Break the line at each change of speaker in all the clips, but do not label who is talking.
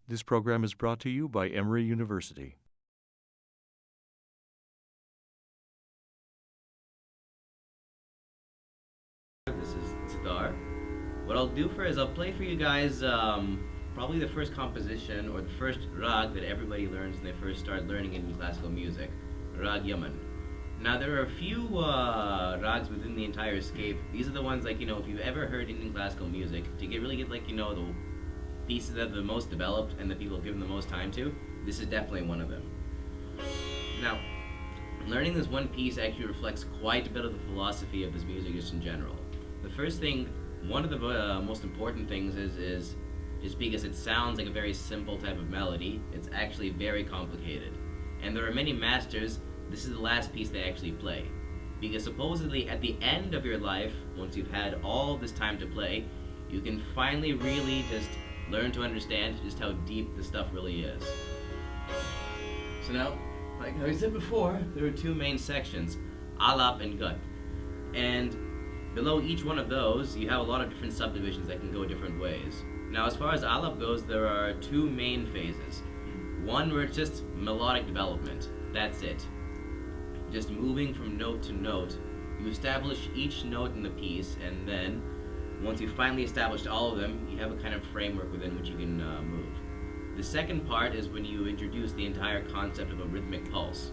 This program is brought to you by Emory University.
This is Siddhar. What I'll do is I'll play for you guys probably the first composition or the first rag that everybody learns when they first start learning in classical music, Rag Yaman. Now there are a few rags within the entire scape. These are the ones like, if you've ever heard Indian classical music, to really get like, the pieces that are the most developed and that people have given the most time to, this is definitely one of them. Now, learning this one piece actually reflects quite a bit of the philosophy of this music just in general. The first thing, one of the most important things is just because it sounds like a very simple type of melody, it's actually very complicated. And there are many masters, this is the last piece they actually play. Because supposedly at the end of your life, once you've had all this time to play, you can finally really just learn to understand just how deep the stuff really is. So now, like I said before, there are two main sections, alap and gut. And below each one of those, you have a lot of different subdivisions that can go different ways. Now, as far as alap goes, there are two main phases. One where it's just melodic development. That's it. Just moving from note to note. You establish each note in the piece, and then once you've finally established all of them, you have a kind of framework within which you can move. The second part is when you introduce the entire concept of a rhythmic pulse.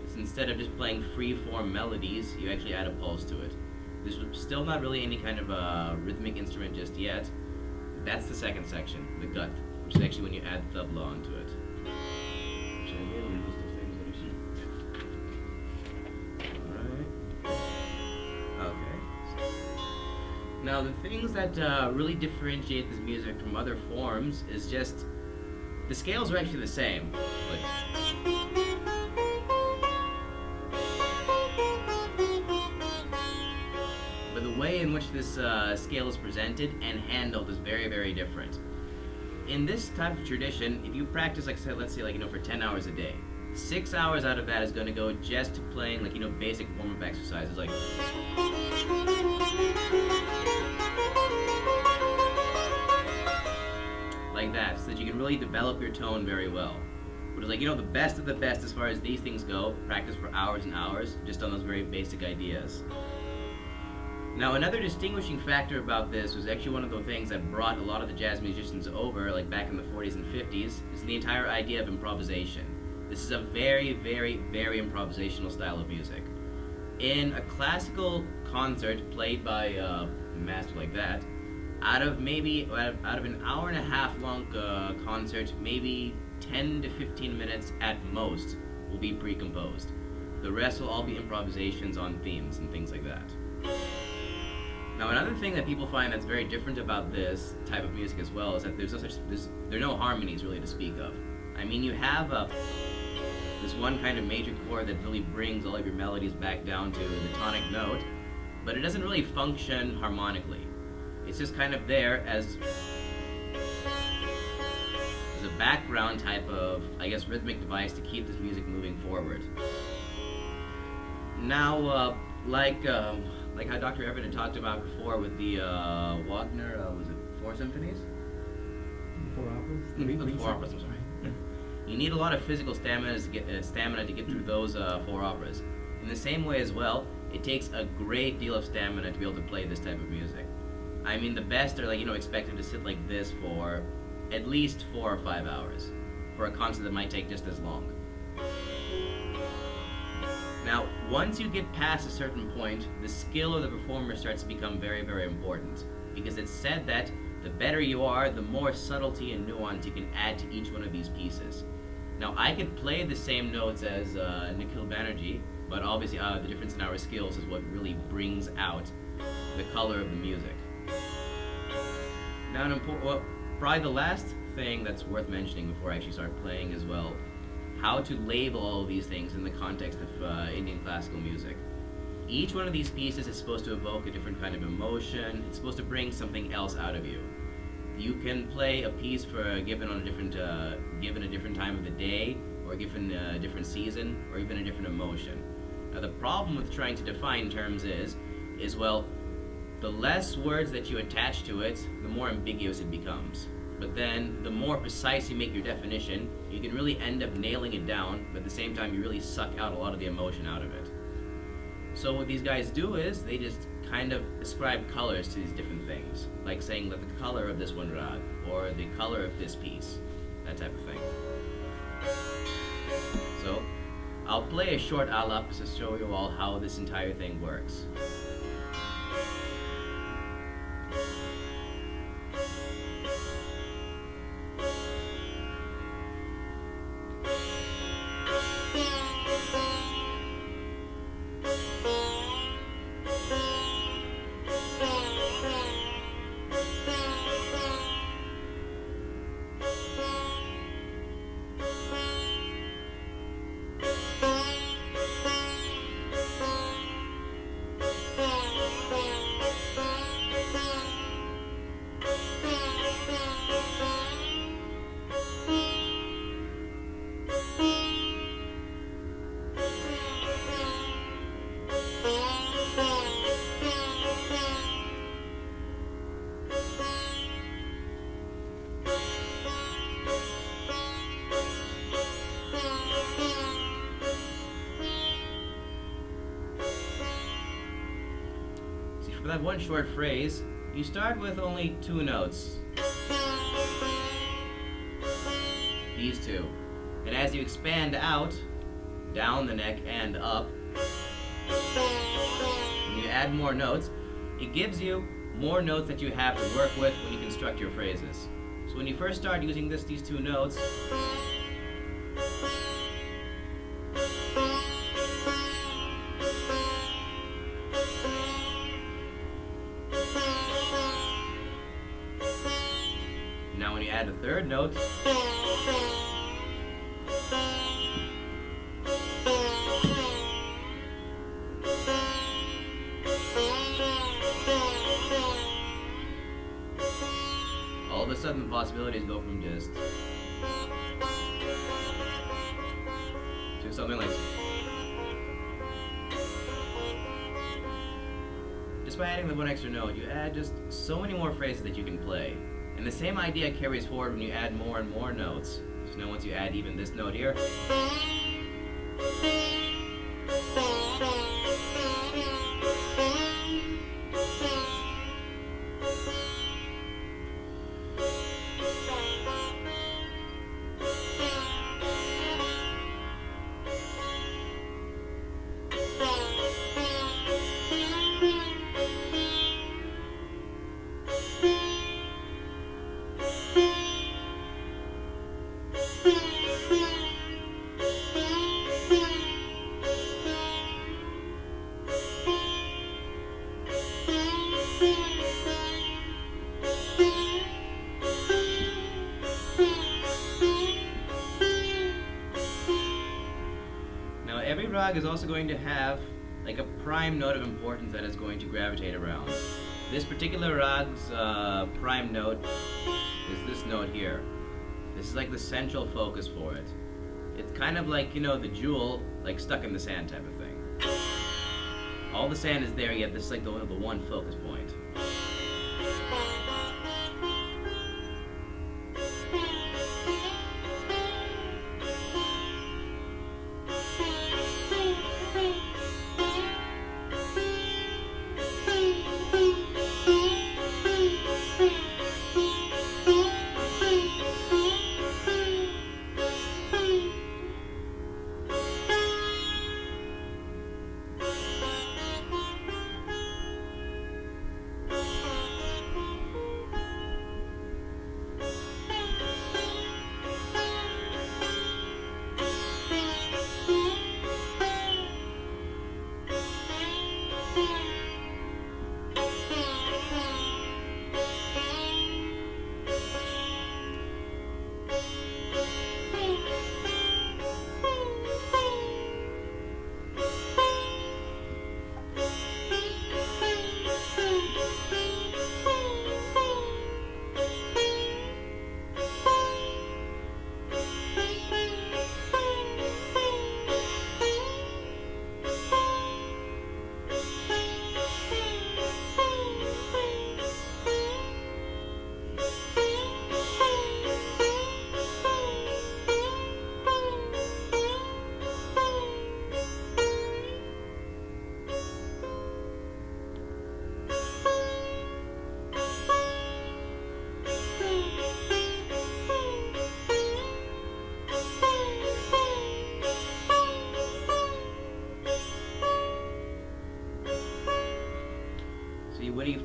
It's instead of just playing free-form melodies, you actually add a pulse to it. There's still not really any kind of a rhythmic instrument just yet. That's the second section, the gut, which is actually when you add the tabla onto it. Now, the things that really differentiate this music from other forms is just the scales are actually the same. But the way in which this scale is presented and handled is very, very different. In this type of tradition, if you practice, like I said, let's say, for 10 hours a day, 6 hours out of that is going to go just to playing, basic warm-up exercises, like that, so that you can really develop your tone very well. But it's the best of the best as far as these things go, practice for hours and hours, just on those very basic ideas. Now, another distinguishing factor about this was actually one of the things that brought a lot of the jazz musicians over, like back in the 40s and 50s, is the entire idea of improvisation. This is a very, very, very improvisational style of music. In a classical concert played by a master like that, out of an hour and a half long concert, maybe 10 to 15 minutes at most will be pre-composed. The rest will all be improvisations on themes and things like that. Now, another thing that people find that's very different about this type of music as well is that there are no harmonies really to speak of. I mean, you have this one kind of major chord that really brings all of your melodies back down to the tonic note, but it doesn't really function harmonically. It's just kind of there as a background type of, rhythmic device to keep this music moving forward. Now, like how Dr. Everett had talked about before with the Wagner, was it 4 symphonies?
4 operas?
The 4 operas, I'm sorry. You need a lot of physical stamina to get through those 4 operas. In the same way as well, it takes a great deal of stamina to be able to play this type of music. I mean, the best are expected to sit like this for at least 4 or 5 hours for a concert that might take just as long. Now, once you get past a certain point, the skill of the performer starts to become very, very important, because it's said that the better you are, the more subtlety and nuance you can add to each one of these pieces. Now, I could play the same notes as Nikhil Banerjee, but obviously the difference in our skills is what really brings out the color of the music. Now, probably the last thing that's worth mentioning before I actually start playing as well, how to label all of these things in the context of Indian classical music. Each one of these pieces is supposed to evoke a different kind of emotion. It's supposed to bring something else out of you. You can play a piece given a different time of the day, or given a different season, or even a different emotion. Now, the problem with trying to define terms is well, the less words that you attach to it, the more ambiguous it becomes. But then the more precise you make your definition, you can really end up nailing it down, but at the same time you really suck out a lot of the emotion out of it. So what these guys do is they just kind of ascribe colors to these different things, like saying that the color of this one rag, or the color of this piece, that type of thing. So I'll play a short alap to show you all how this entire thing works. For that one short phrase, you start with only 2 notes. These 2. And as you expand out, down the neck and up, when you add more notes, it gives you more notes that you have to work with when you construct your phrases. So when you first start using these 2 notes, now when you add the 3rd note, all of a sudden the possibilities go from just to something like, just by adding the 1 extra note, you add just so many more phrases that you can play. And the same idea carries forward when you add more and more notes. So now once you add even this note here, every rag is also going to have like a prime note of importance that it's going to gravitate around. This particular rag's prime note is this note here. This is like the central focus for it. It's kind of like, you know, the jewel like stuck in the sand type of thing. All the sand is there, yet this is like the one focus point.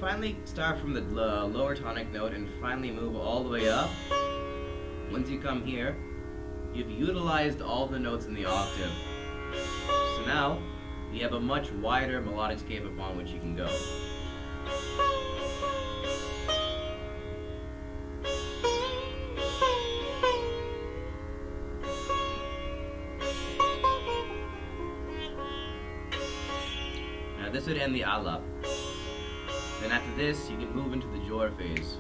finally start from the lower tonic note and finally move all the way up, once you come here, you've utilized all the notes in the octave. So now, you have a much wider melodic scape upon which you can go. Now this would end the alap. Then after this, you can move into the jor phase.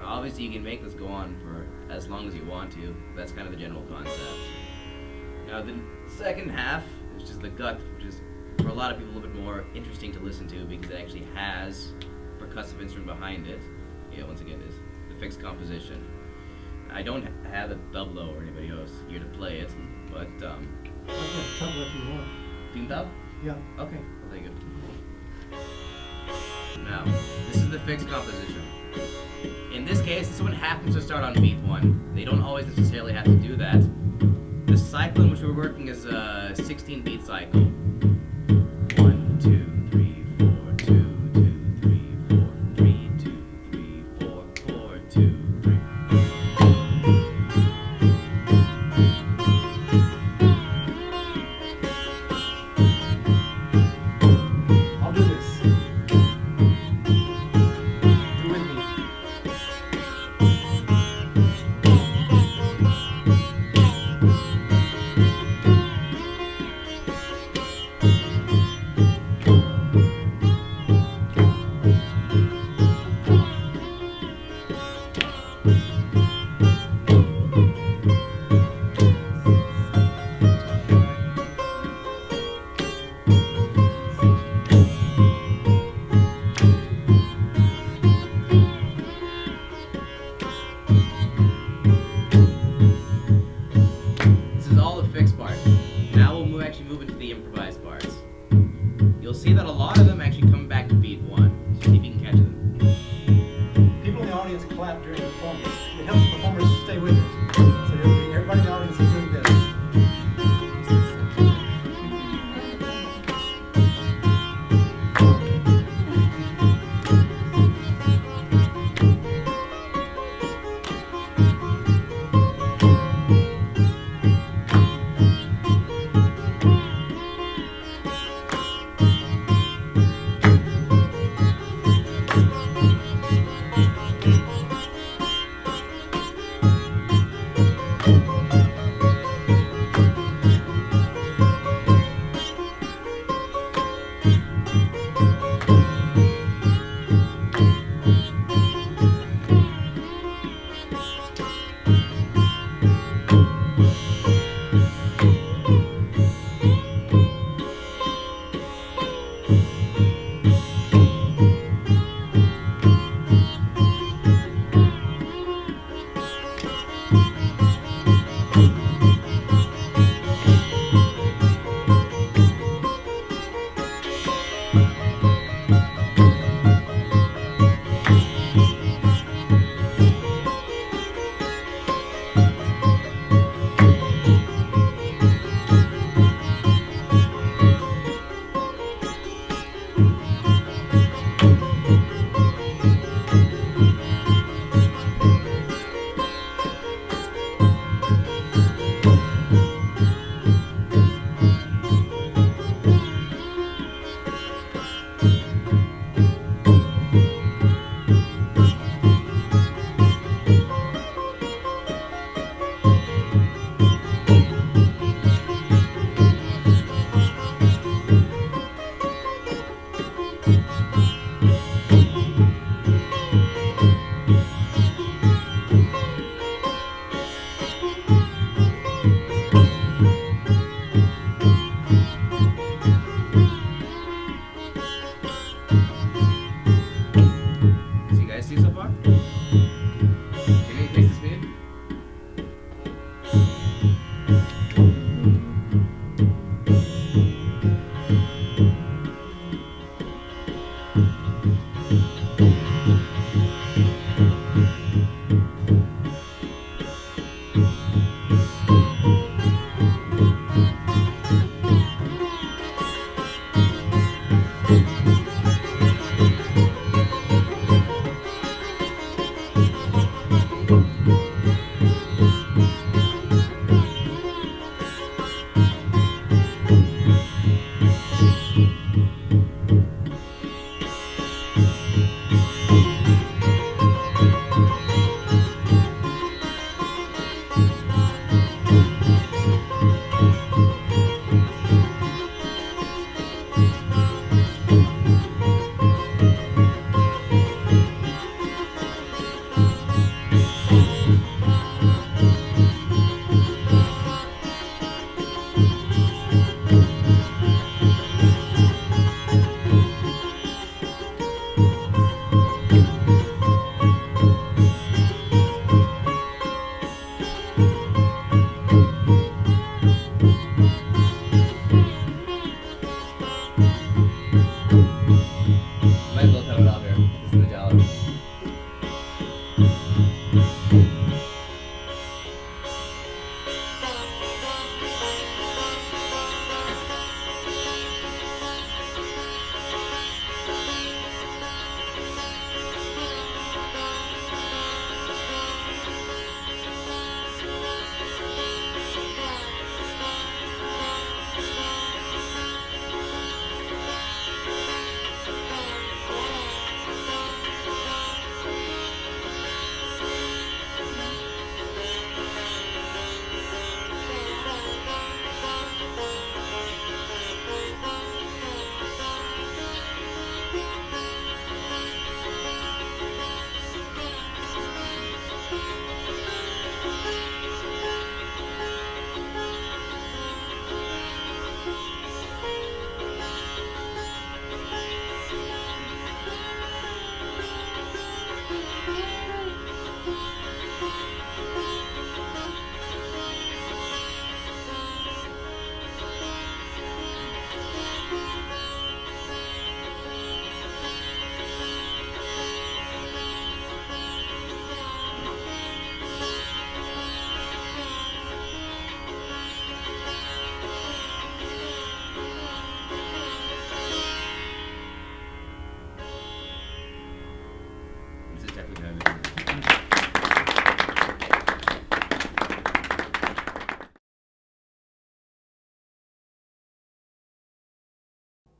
Obviously, you can make this go on for as long as you want to. That's kind of the general concept. Now, the second half, which is the gut, which is for a lot of people a little bit more interesting to listen to because it actually has a percussive instrument behind it. Yeah, once again, is the fixed composition. I don't have a tablo or anybody else here to play it, but
I've got a tabla if you want.
Tintab?
Yeah.
Okay, I'll take it. Now, this is the fixed composition. In this case, this one happens to start on beat 1. They don't always necessarily have to do that. The cycle in which we're working is a 16-beat cycle. 1, 2, 3, 4, 2, 2, 3, 4, 3, 2, 3, 4, 4, 2, 3.
I'll do this. Do with me.
This is all the fixed part. Now we'll actually move into the improvised parts. You'll see that a lot of them actually come back to beat 1. So see if you can catch them.
People in the audience clap during the performance. It helps the performers stay with it. So everybody in the audience is doing this.
Might as well cut it off here. This is the challenge. This is technically how it is.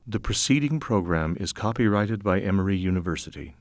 The preceding program is copyrighted by Emory University.